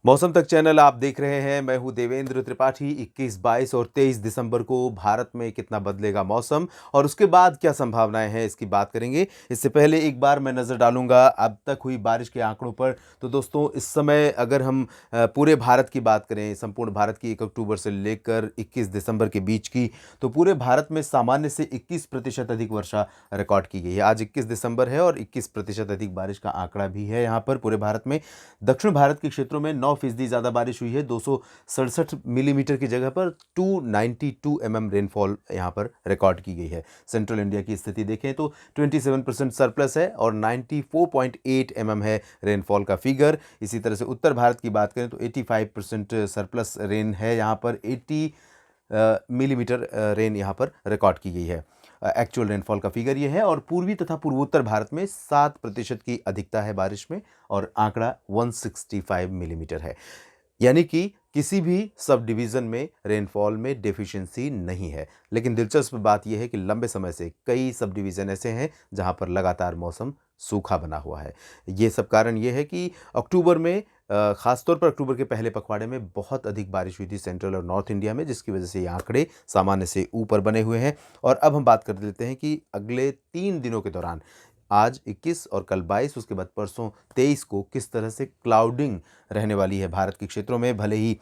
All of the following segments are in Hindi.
मौसम तक चैनल आप देख रहे हैं। मैं हूं देवेंद्र त्रिपाठी। 21, 22 और 23 दिसंबर को भारत में कितना बदलेगा मौसम और उसके बाद क्या संभावनाएं हैं, इसकी बात करेंगे। इससे पहले एक बार मैं नज़र डालूंगा अब तक हुई बारिश के आंकड़ों पर। तो दोस्तों, इस समय अगर हम पूरे भारत की बात करें, संपूर्ण भारत की 1 अक्टूबर से लेकर 21 दिसंबर के बीच की, तो पूरे भारत में सामान्य से 21% अधिक वर्षा रिकॉर्ड की गई है। आज 21 दिसंबर है और 21% अधिक बारिश का आंकड़ा भी है यहाँ पर पूरे भारत में। दक्षिण भारत के क्षेत्रों में 9% ज़्यादा बारिश हुई है। 267 मिलीमीटर की जगह पर 292 रेनफॉल यहाँ पर रिकॉर्ड की गई है। सेंट्रल इंडिया की स्थिति देखें तो 27% सरप्लस है और 94.8 है रेनफॉल का फिगर। इसी तरह से उत्तर भारत की बात करें तो 85% सरप्लस रेन है यहाँ पर। 80 मिलीमीटर रेन यहाँ पर रिकॉर्ड की गई है। एक्चुअल रेनफॉल का फिगर ये है और पूर्वी तथा पूर्वोत्तर भारत में 7% की अधिकता है बारिश में और आंकड़ा 165 मिलीमीटर है। यानी कि किसी भी सब डिवीज़न में रेनफॉल में डेफिशिएंसी नहीं है। लेकिन दिलचस्प बात यह है कि लंबे समय से कई सब डिवीज़न ऐसे हैं जहां पर लगातार मौसम सूखा बना हुआ है। ये सब कारण ये है कि अक्टूबर में ख़ासतौर पर अक्टूबर के पहले पखवाड़े में बहुत अधिक बारिश हुई थी सेंट्रल और नॉर्थ इंडिया में, जिसकी वजह से ये आंकड़े सामान्य से ऊपर बने हुए हैं। और अब हम बात कर लेते हैं कि अगले 3 दिनों के दौरान, आज 21 और कल 22, उसके बाद परसों 23 को किस तरह से क्लाउडिंग रहने वाली है भारत के क्षेत्रों में। भले ही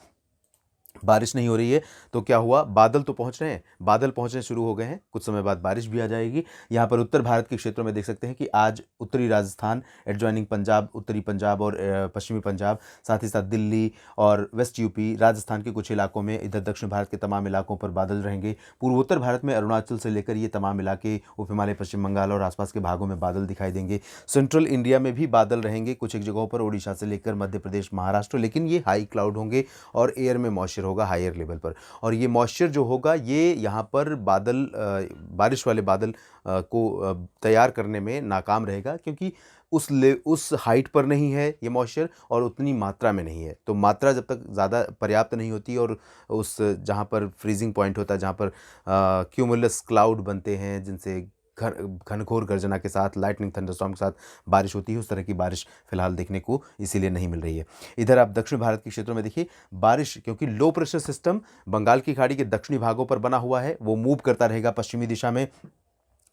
बारिश नहीं हो रही है तो क्या हुआ, बादल तो पहुंच रहे हैं, बादल पहुंचने शुरू हो गए हैं, कुछ समय बाद बारिश भी आ जाएगी। यहाँ पर उत्तर भारत के क्षेत्रों में देख सकते हैं कि आज उत्तरी राजस्थान, एडजॉइनिंग पंजाब, उत्तरी पंजाब और पश्चिमी पंजाब, साथ ही साथ दिल्ली और वेस्ट यूपी, राजस्थान के कुछ इलाकों में, इधर दक्षिण भारत के तमाम इलाकों पर बादल रहेंगे। पूर्वोत्तर भारत में अरुणाचल से लेकर ये तमाम इलाके, उप हिमालय, पश्चिम बंगाल और आसपास के भागों में बादल दिखाई देंगे। सेंट्रल इंडिया में भी बादल रहेंगे कुछ एक जगहों पर, ओडिशा से लेकर मध्य प्रदेश, महाराष्ट्र, लेकिन ये हाई क्लाउड होंगे और एयर में मॉइस्चर होगा हायर लेवल पर। और ये मॉइस्चर जो होगा ये यहाँ पर बादल बारिश वाले बादल को तैयार करने में नाकाम रहेगा, क्योंकि उस हाइट पर नहीं है ये मॉइस्चर और उतनी मात्रा में नहीं है। तो मात्रा जब तक ज़्यादा पर्याप्त नहीं होती और उस जहाँ पर फ्रीजिंग पॉइंट होता है, जहाँ पर क्यूमुलस क्लाउड बनते हैं जिनसे घनघोर गर्जना के साथ, लाइटनिंग थंडरस्टॉर्म के साथ बारिश होती है, उस तरह की बारिश फिलहाल देखने को इसीलिए नहीं मिल रही है। इधर आप दक्षिण भारत के क्षेत्रों में देखिए बारिश, क्योंकि लो प्रेशर सिस्टम बंगाल की खाड़ी के दक्षिणी भागों पर बना हुआ है, वो मूव करता रहेगा पश्चिमी दिशा में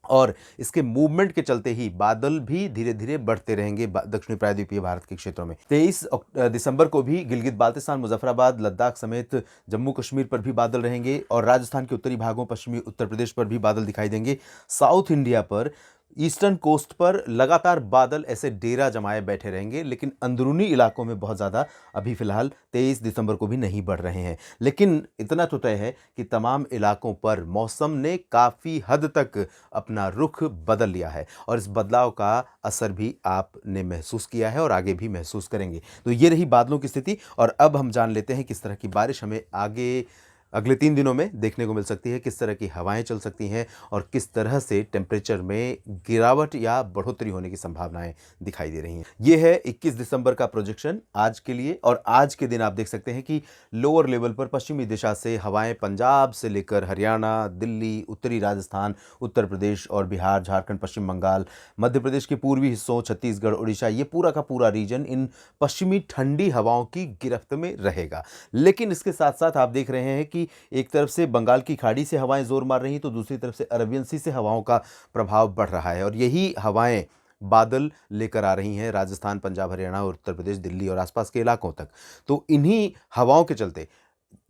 और इसके मूवमेंट के चलते ही बादल भी धीरे धीरे बढ़ते रहेंगे दक्षिणी प्रायद्वीपीय भारत के क्षेत्रों में। 23 दिसंबर को भी गिलगित बाल्टिस्तान, मुजफ्फराबाद, लद्दाख समेत जम्मू कश्मीर पर भी बादल रहेंगे और राजस्थान के उत्तरी भागों, पश्चिमी उत्तर प्रदेश पर भी बादल दिखाई देंगे। साउथ इंडिया पर, ईस्टर्न कोस्ट पर लगातार बादल ऐसे डेरा जमाए बैठे रहेंगे, लेकिन अंदरूनी इलाकों में बहुत ज़्यादा अभी फिलहाल 23 दिसंबर को भी नहीं बढ़ रहे हैं। लेकिन इतना तो तय है कि तमाम इलाकों पर मौसम ने काफ़ी हद तक अपना रुख बदल लिया है और इस बदलाव का असर भी आपने महसूस किया है और आगे भी महसूस करेंगे। तो ये रही बादलों की स्थिति और अब हम जान लेते हैं किस तरह की बारिश हमें आगे अगले 3 दिनों में देखने को मिल सकती है, किस तरह की हवाएं चल सकती हैं और किस तरह से टेम्परेचर में गिरावट या बढ़ोतरी होने की संभावनाएं दिखाई दे रही हैं। ये है 21 दिसंबर का प्रोजेक्शन आज के लिए और आज के दिन आप देख सकते हैं कि लोअर लेवल पर पश्चिमी दिशा से हवाएं पंजाब से लेकर हरियाणा, दिल्ली, उत्तरी राजस्थान, उत्तर प्रदेश और बिहार, झारखंड, पश्चिम बंगाल, मध्य प्रदेश के पूर्वी हिस्सों, छत्तीसगढ़, उड़ीसा, ये पूरा का पूरा रीजन इन पश्चिमी ठंडी हवाओं की गिरफ्त में रहेगा। लेकिन इसके साथ साथ आप देख रहे हैं कि एक तरफ से बंगाल की खाड़ी से हवाएं जोर मार रही हैं तो दूसरी तरफ से अरबियन सी से हवाओं का प्रभाव बढ़ रहा है और यही हवाएं बादल लेकर आ रही हैं राजस्थान, पंजाब, हरियाणा और उत्तर प्रदेश, दिल्ली और आसपास के इलाकों तक। तो इन्हीं हवाओं के चलते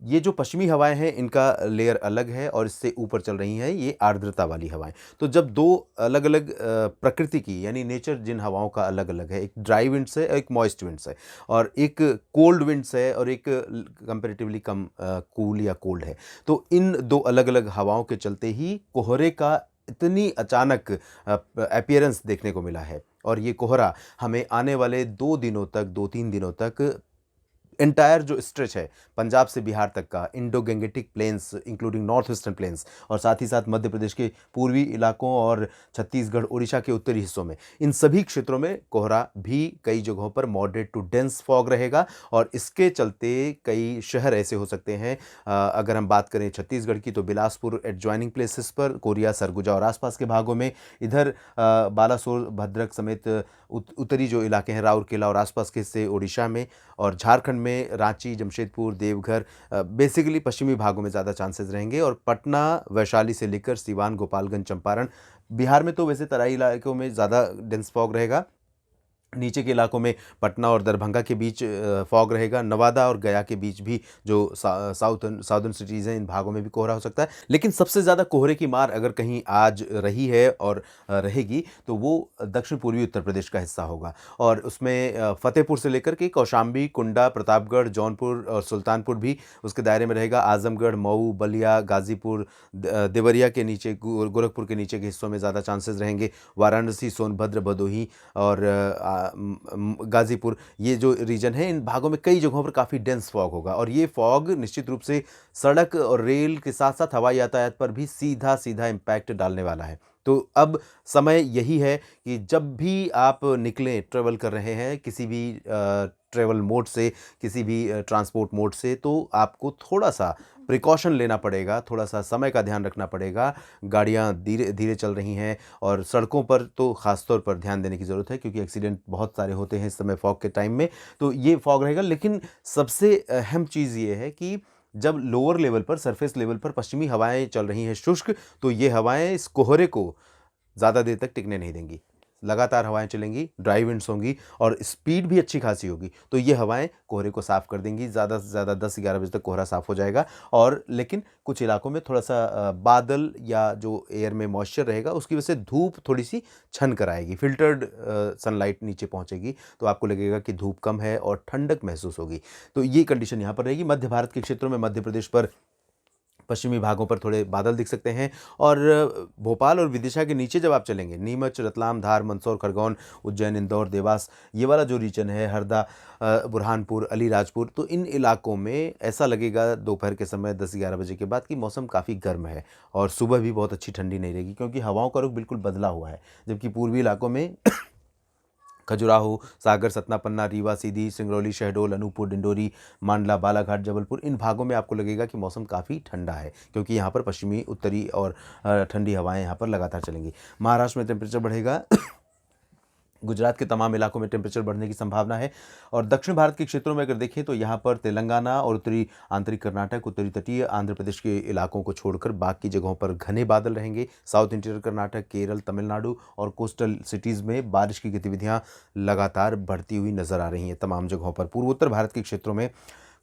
ये जो पश्चिमी हवाएं हैं इनका लेयर अलग है और इससे ऊपर चल रही हैं ये आर्द्रता वाली हवाएं। तो जब दो अलग अलग प्रकृति की, यानी नेचर जिन हवाओं का अलग अलग है, एक ड्राई विंड्स है, एक मॉइस्ट विंड्स है और एक कोल्ड विंड्स है और एक कंपैरेटिवली कम कूल या कोल्ड है, तो इन दो अलग अलग हवाओं के चलते ही कोहरे का इतनी अचानक अपीयरेंस देखने को मिला है। और ये कोहरा हमें आने वाले 2 3 दिनों तक एंटायर जो स्ट्रेच है पंजाब से बिहार तक का, Indo Gangetic plains including north eastern plains और साथ ही साथ मध्य प्रदेश के पूर्वी इलाकों और छत्तीसगढ़, उड़ीसा के उत्तरी हिस्सों में, इन सभी क्षेत्रों में कोहरा भी कई जगहों पर मॉडरेट टू डेंस फॉग रहेगा और इसके चलते कई शहर ऐसे हो सकते हैं, अगर हम बात करें छत्तीसगढ़ की तो बिलासपुर एडजॉइनिंग प्लेसेस पर, कोरिया, सरगुजा और आसपास के भागों में, इधर बालासोर, भद्रक समेत उत्तरी जो इलाके हैं, राउरकेला और आसपास के हिस्से उड़ीसा में, और झारखंड में रांची, जमशेदपुर, देवघर बेसिकली पश्चिमी भागों में ज़्यादा चांसेस रहेंगे। और पटना, वैशाली से लेकर सीवान, गोपालगंज, चंपारण, बिहार में तो वैसे तराई इलाकों में ज़्यादा डेंस फॉग रहेगा। नीचे के इलाकों में पटना और दरभंगा के बीच फॉग रहेगा। नवादा और गया के बीच भी जो साउदर्न सिटीज़ हैं, इन भागों में भी कोहरा हो सकता है। लेकिन सबसे ज़्यादा कोहरे की मार अगर कहीं आज रही है और रहेगी तो वो दक्षिण पूर्वी उत्तर प्रदेश का हिस्सा होगा। और उसमें फतेहपुर से लेकर के कौशाम्बी, कुंडा, प्रतापगढ़, जौनपुर और सुल्तानपुर भी उसके दायरे में रहेगा। आजमगढ़, मऊ, बलिया, गाजीपुर, देवरिया के नीचे, गोरखपुर के नीचे के हिस्सों में ज़्यादा चांसेस रहेंगे। वाराणसी, सोनभद्र, भदोही और गाज़ीपुर, ये जो रीजन है, इन भागों में कई जगहों पर काफ़ी डेंस फॉग होगा। और ये फॉग निश्चित रूप से सड़क और रेल के साथ साथ हवाई यातायात पर भी सीधा सीधा इम्पैक्ट डालने वाला है। तो अब समय यही है कि जब भी आप निकलें, ट्रैवल कर रहे हैं किसी भी ट्रैवल मोड से, किसी भी ट्रांसपोर्ट मोड से, तो आपको थोड़ा-सा प्रिकॉशन लेना पड़ेगा, थोड़ा-सा समय का ध्यान रखना पड़ेगा। गाड़ियाँ धीरे धीरे चल रही हैं और सड़कों पर तो ख़ास तौर पर ध्यान देने की ज़रूरत है, क्योंकि एक्सीडेंट बहुत सारे होते हैं इस समय फॉग के टाइम में। तो ये फॉग रहेगा। लेकिन सबसे अहम चीज़ ये है कि जब लोअर लेवल पर, सरफेस लेवल पर पश्चिमी हवाएँ चल रही हैं शुष्क, तो ये हवाएँ इस कोहरे को ज़्यादा देर तक टिकने नहीं देंगी। लगातार हवाएँ चलेंगी, ड्राई विंड्स होंगी और स्पीड भी अच्छी खासी होगी। तो ये हवाएँ कोहरे को साफ़ कर देंगी। ज़्यादा से ज़्यादा 10-11 बजे तक कोहरा साफ़ हो जाएगा। और लेकिन कुछ इलाकों में थोड़ा-सा बादल या जो एयर में मॉइस्चर रहेगा, उसकी वजह से धूप थोड़ी-सी छन कर आएगी। फ़िल्टर्ड सनलाइट नीचे पहुँचेगी, तो आपको लगेगा कि धूप कम है और ठंडक महसूस होगी। तो ये कंडीशन यहाँ पर रहेगी। मध्य भारत के क्षेत्रों में, मध्य प्रदेश पर, पश्चिमी भागों पर थोड़े बादल दिख सकते हैं। और भोपाल और विदिशा के नीचे जब आप चलेंगे, नीमच, रतलाम, धार, मंदसौर, खरगोन, उज्जैन, इंदौर, देवास, ये वाला जो रीजन है, हरदा, बुरहानपुर, अलीराजपुर, तो इन इलाकों में ऐसा लगेगा दोपहर के समय 10-11 बजे के बाद कि मौसम काफ़ी गर्म है। और सुबह भी बहुत अच्छी ठंडी नहीं रहेगी, क्योंकि हवाओं का रुख बिल्कुल बदला हुआ है। जबकि पूर्वी इलाकों में खजुराहो, सागर, सतना, पन्ना, रीवा, सीधी, सिंगरौली, शहडोल, अनूपपुर, डिंडोरी, मांडला, बालाघाट, जबलपुर, इन भागों में आपको लगेगा कि मौसम काफ़ी ठंडा है, क्योंकि यहाँ पर पश्चिमी, उत्तरी और ठंडी हवाएं यहाँ पर लगातार चलेंगी। महाराष्ट्र में टेम्परेचर बढ़ेगा। गुजरात के तमाम इलाकों में टेम्परेचर बढ़ने की संभावना है। और दक्षिण भारत के क्षेत्रों में अगर देखें तो यहाँ पर तेलंगाना और उत्तरी आंतरिक कर्नाटक, उत्तरी तटीय आंध्र प्रदेश के इलाकों को छोड़कर बाकी जगहों पर घने बादल रहेंगे। साउथ इंटीरियर कर्नाटक, केरल, तमिलनाडु और कोस्टल सिटीज़ में बारिश की गतिविधियाँ लगातार बढ़ती हुई नजर आ रही हैं तमाम जगहों पर। पूर्वोत्तर भारत के क्षेत्रों में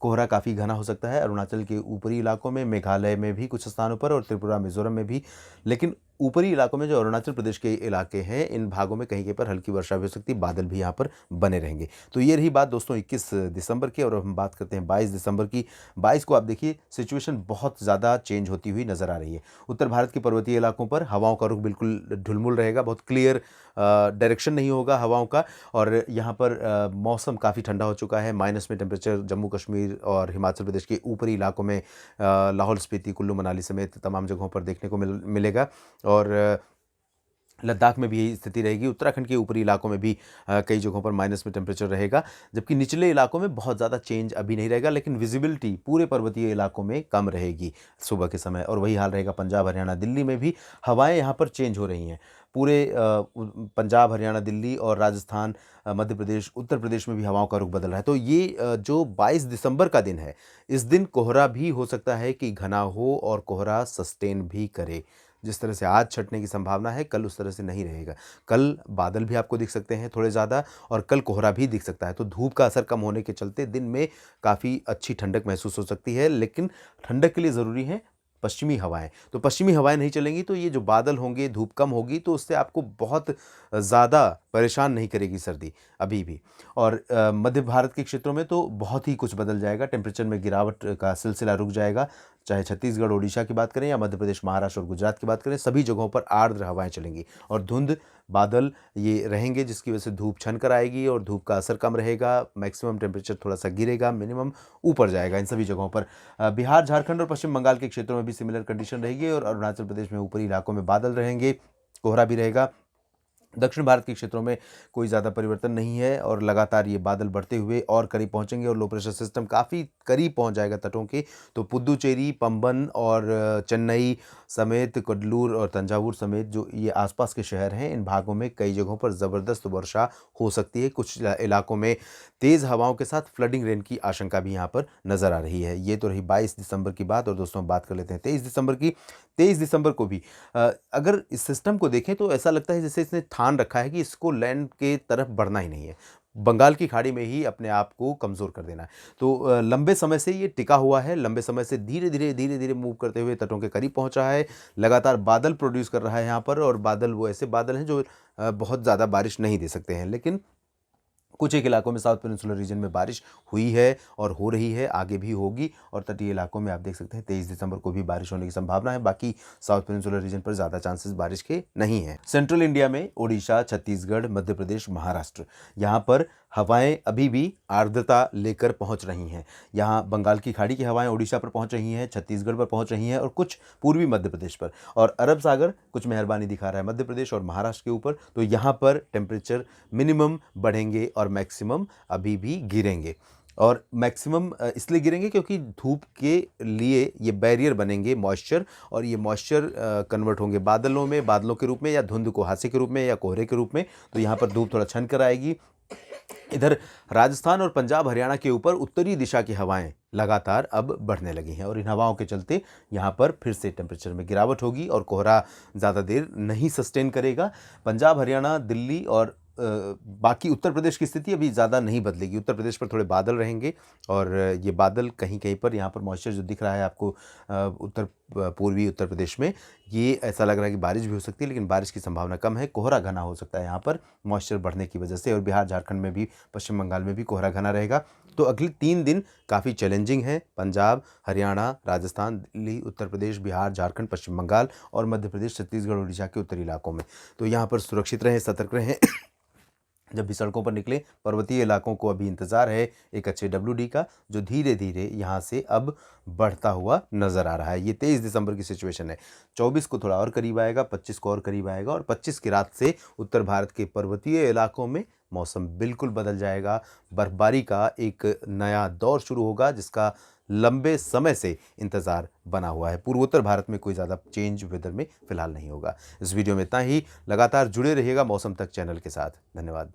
कोहरा काफ़ी घना हो सकता है। अरुणाचल के ऊपरी इलाकों में, मेघालय में भी कुछ स्थानों पर और त्रिपुरा, मिजोरम में भी। लेकिन ऊपरी इलाकों में जो अरुणाचल प्रदेश के इलाके हैं, इन भागों में कहीं पर हल्की वर्षा भी हो सकती है, बादल भी यहाँ पर बने रहेंगे। तो ये रही बात दोस्तों 21 दिसंबर की। और अब हम बात करते हैं 22 दिसंबर की। 22 को आप देखिए सिचुएशन बहुत ज़्यादा चेंज होती हुई नज़र आ रही है। उत्तर भारत के पर्वतीय इलाकों पर हवाओं का रुख बिल्कुल ढुलमुल रहेगा, बहुत क्लियर डायरेक्शन नहीं होगा हवाओं का। और यहाँ पर मौसम काफ़ी ठंडा हो चुका है। माइनस में टेम्परेचर जम्मू कश्मीर और हिमाचल प्रदेश के ऊपरी इलाकों में, लाहौल स्पीति, कुल्लू मनाली समेत तमाम जगहों पर देखने को मिलेगा। और लद्दाख में भी यही स्थिति रहेगी। उत्तराखंड के ऊपरी इलाकों में भी कई जगहों पर माइनस में टेम्परेचर रहेगा। जबकि निचले इलाकों में बहुत ज़्यादा चेंज अभी नहीं रहेगा, लेकिन विजिबिलिटी पूरे पर्वतीय इलाकों में कम रहेगी सुबह के समय। और वही हाल रहेगा पंजाब, हरियाणा, दिल्ली में भी। हवाएं यहाँ पर चेंज हो रही हैं। पूरे पंजाब, हरियाणा, दिल्ली और राजस्थान, मध्य प्रदेश, उत्तर प्रदेश में भी हवाओं का रुख बदल रहा है। तो ये जो 22 दिसंबर का दिन है, इस दिन कोहरा भी हो सकता है कि घना हो और कोहरा सस्टेन भी करे। जिस तरह से आज छँटने की संभावना है, कल उस तरह से नहीं रहेगा। कल बादल भी आपको दिख सकते हैं थोड़े ज़्यादा, और कल कोहरा भी दिख सकता है। तो धूप का असर कम होने के चलते दिन में काफ़ी अच्छी ठंडक महसूस हो सकती है। लेकिन ठंडक के लिए ज़रूरी है पश्चिमी हवाएँ। तो पश्चिमी हवाएँ नहीं चलेंगी तो ये जो बादल होंगे, धूप कम होगी, तो उससे आपको बहुत ज़्यादा परेशान नहीं करेगी सर्दी अभी भी। और मध्य भारत के क्षेत्रों में तो बहुत ही कुछ बदल जाएगा। टेम्परेचर में गिरावट का सिलसिला रुक जाएगा। चाहे छत्तीसगढ़, ओडिशा की बात करें या मध्य प्रदेश, महाराष्ट्र और गुजरात की बात करें, सभी जगहों पर आर्द्र हवाएँ चलेंगी। और धुंध, बादल ये रहेंगे, जिसकी वजह से धूप छन कर आएगी और धूप का असर कम रहेगा। मैक्सिमम टेम्परेचर थोड़ा-सा गिरेगा, मिनिमम ऊपर जाएगा इन सभी जगहों पर। बिहार, झारखंड और पश्चिम बंगाल के क्षेत्रों में भी सिमिलर कंडीशन रहेगी। और अरुणाचल प्रदेश में ऊपरी इलाकों में बादल रहेंगे, कोहरा भी रहेगा। दक्षिण भारत के क्षेत्रों में कोई ज़्यादा परिवर्तन नहीं है और लगातार ये बादल बढ़ते हुए और करीब पहुंचेंगे और लो प्रेशर सिस्टम काफ़ी करीब पहुंच जाएगा तटों के। तो पुदुचेरी, पंबन और चेन्नई समेत, कडलूर और तंजावुर समेत जो ये आसपास के शहर हैं, इन भागों में कई जगहों पर ज़बरदस्त वर्षा हो सकती है। कुछ इलाकों में तेज़ हवाओं के साथ फ्लडिंग रेन की आशंका भी यहाँ पर नज़र आ रही है। ये तो रही 22 दिसंबर की बात और दोस्तों बात कर लेते हैं 23 दिसंबर की। 23 दिसंबर को भी अगर इस सिस्टम को देखें तो ऐसा लगता है जैसे इसने ठान रखा है कि इसको लैंड के तरफ बढ़ना ही नहीं है। बंगाल की खाड़ी में ही अपने आप को कमज़ोर कर देना है। तो लंबे समय से ये टिका हुआ है, लंबे समय से धीरे-धीरे मूव करते हुए तटों के करीब पहुँच रहा है। लगातार बादल प्रोड्यूस कर रहा है यहाँ पर और बादल वो ऐसे बादल हैं जो बहुत ज़्यादा बारिश नहीं दे सकते हैं। लेकिन कुछ एक इलाकों में साउथ पेनिनसुलर रीजन में बारिश हुई है और हो रही है, आगे भी होगी और तटीय इलाकों में आप देख सकते हैं 23 दिसंबर को भी बारिश होने की संभावना है। बाकी साउथ पेनिनसुलर रीजन पर ज़्यादा चांसेस बारिश के नहीं हैं। सेंट्रल इंडिया में ओडिशा, छत्तीसगढ़, मध्य प्रदेश, महाराष्ट्र, यहाँ पर हवाएं अभी भी आर्द्रता लेकर पहुंच रही हैं। यहाँ बंगाल की खाड़ी की हवाएं ओडिशा पर पहुंच रही हैं, छत्तीसगढ़ पर पहुंच रही हैं और कुछ पूर्वी मध्य प्रदेश पर, और अरब सागर कुछ मेहरबानी दिखा रहा है मध्य प्रदेश और महाराष्ट्र के ऊपर। तो यहाँ पर टेम्परेचर मिनिमम बढ़ेंगे और मैक्सिमम अभी भी गिरेंगे। और मैक्सिमम इसलिए गिरेंगे क्योंकि धूप के लिए ये बैरियर बनेंगे मॉइस्चर, और ये मॉइस्चर कन्वर्ट होंगे बादलों में, बादलों के रूप में या धुंध कुहासे के रूप में या कोहरे के रूप में। तो यहाँ पर धूप थोड़ा छन कर आएगी। इधर राजस्थान और पंजाब हरियाणा के ऊपर उत्तरी दिशा की हवाएं लगातार अब बढ़ने लगी हैं और इन हवाओं के चलते यहाँ पर फिर से टेम्परेचर में गिरावट होगी और कोहरा ज़्यादा देर नहीं सस्टेन करेगा। पंजाब, हरियाणा, दिल्ली और बाकी उत्तर प्रदेश की स्थिति अभी ज़्यादा नहीं बदलेगी। उत्तर प्रदेश पर थोड़े बादल रहेंगे और ये बादल कहीं कहीं पर, यहाँ पर मॉइस्चर जो दिख रहा है आपको पूर्वी उत्तर प्रदेश में, ये ऐसा लग रहा है कि बारिश भी हो सकती है, लेकिन बारिश की संभावना कम है। कोहरा घना हो सकता है यहाँ पर मॉइस्चर बढ़ने की वजह से, और बिहार, झारखंड में भी, पश्चिम बंगाल में भी कोहरा घना रहेगा। तो अगले 3 दिन काफ़ी चैलेंजिंग है पंजाब, हरियाणा, राजस्थान, दिल्ली, उत्तर प्रदेश, बिहार, झारखंड, पश्चिम बंगाल और मध्य प्रदेश, छत्तीसगढ़, उड़ीसा के उत्तरी इलाकों में। तो यहाँ पर सुरक्षित रहें, सतर्क रहें। जब भी सड़कों पर निकले, पर्वतीय इलाकों को अभी इंतज़ार है एक अच्छे WD का, जो धीरे धीरे यहाँ से अब बढ़ता हुआ नज़र आ रहा है। ये 23 दिसंबर की सिचुएशन है। 24 को थोड़ा और करीब आएगा, 25 को और करीब आएगा और 25 की रात से उत्तर भारत के पर्वतीय इलाकों में मौसम बिल्कुल बदल जाएगा। बर्फबारी का एक नया दौर शुरू होगा जिसका लंबे समय से इंतज़ार बना हुआ है। पूर्वोत्तर भारत में कोई ज़्यादा चेंज वेदर में फ़िलहाल नहीं होगा। इस वीडियो में इतना ही। लगातार जुड़े रहिएगा मौसम तक चैनल के साथ। धन्यवाद।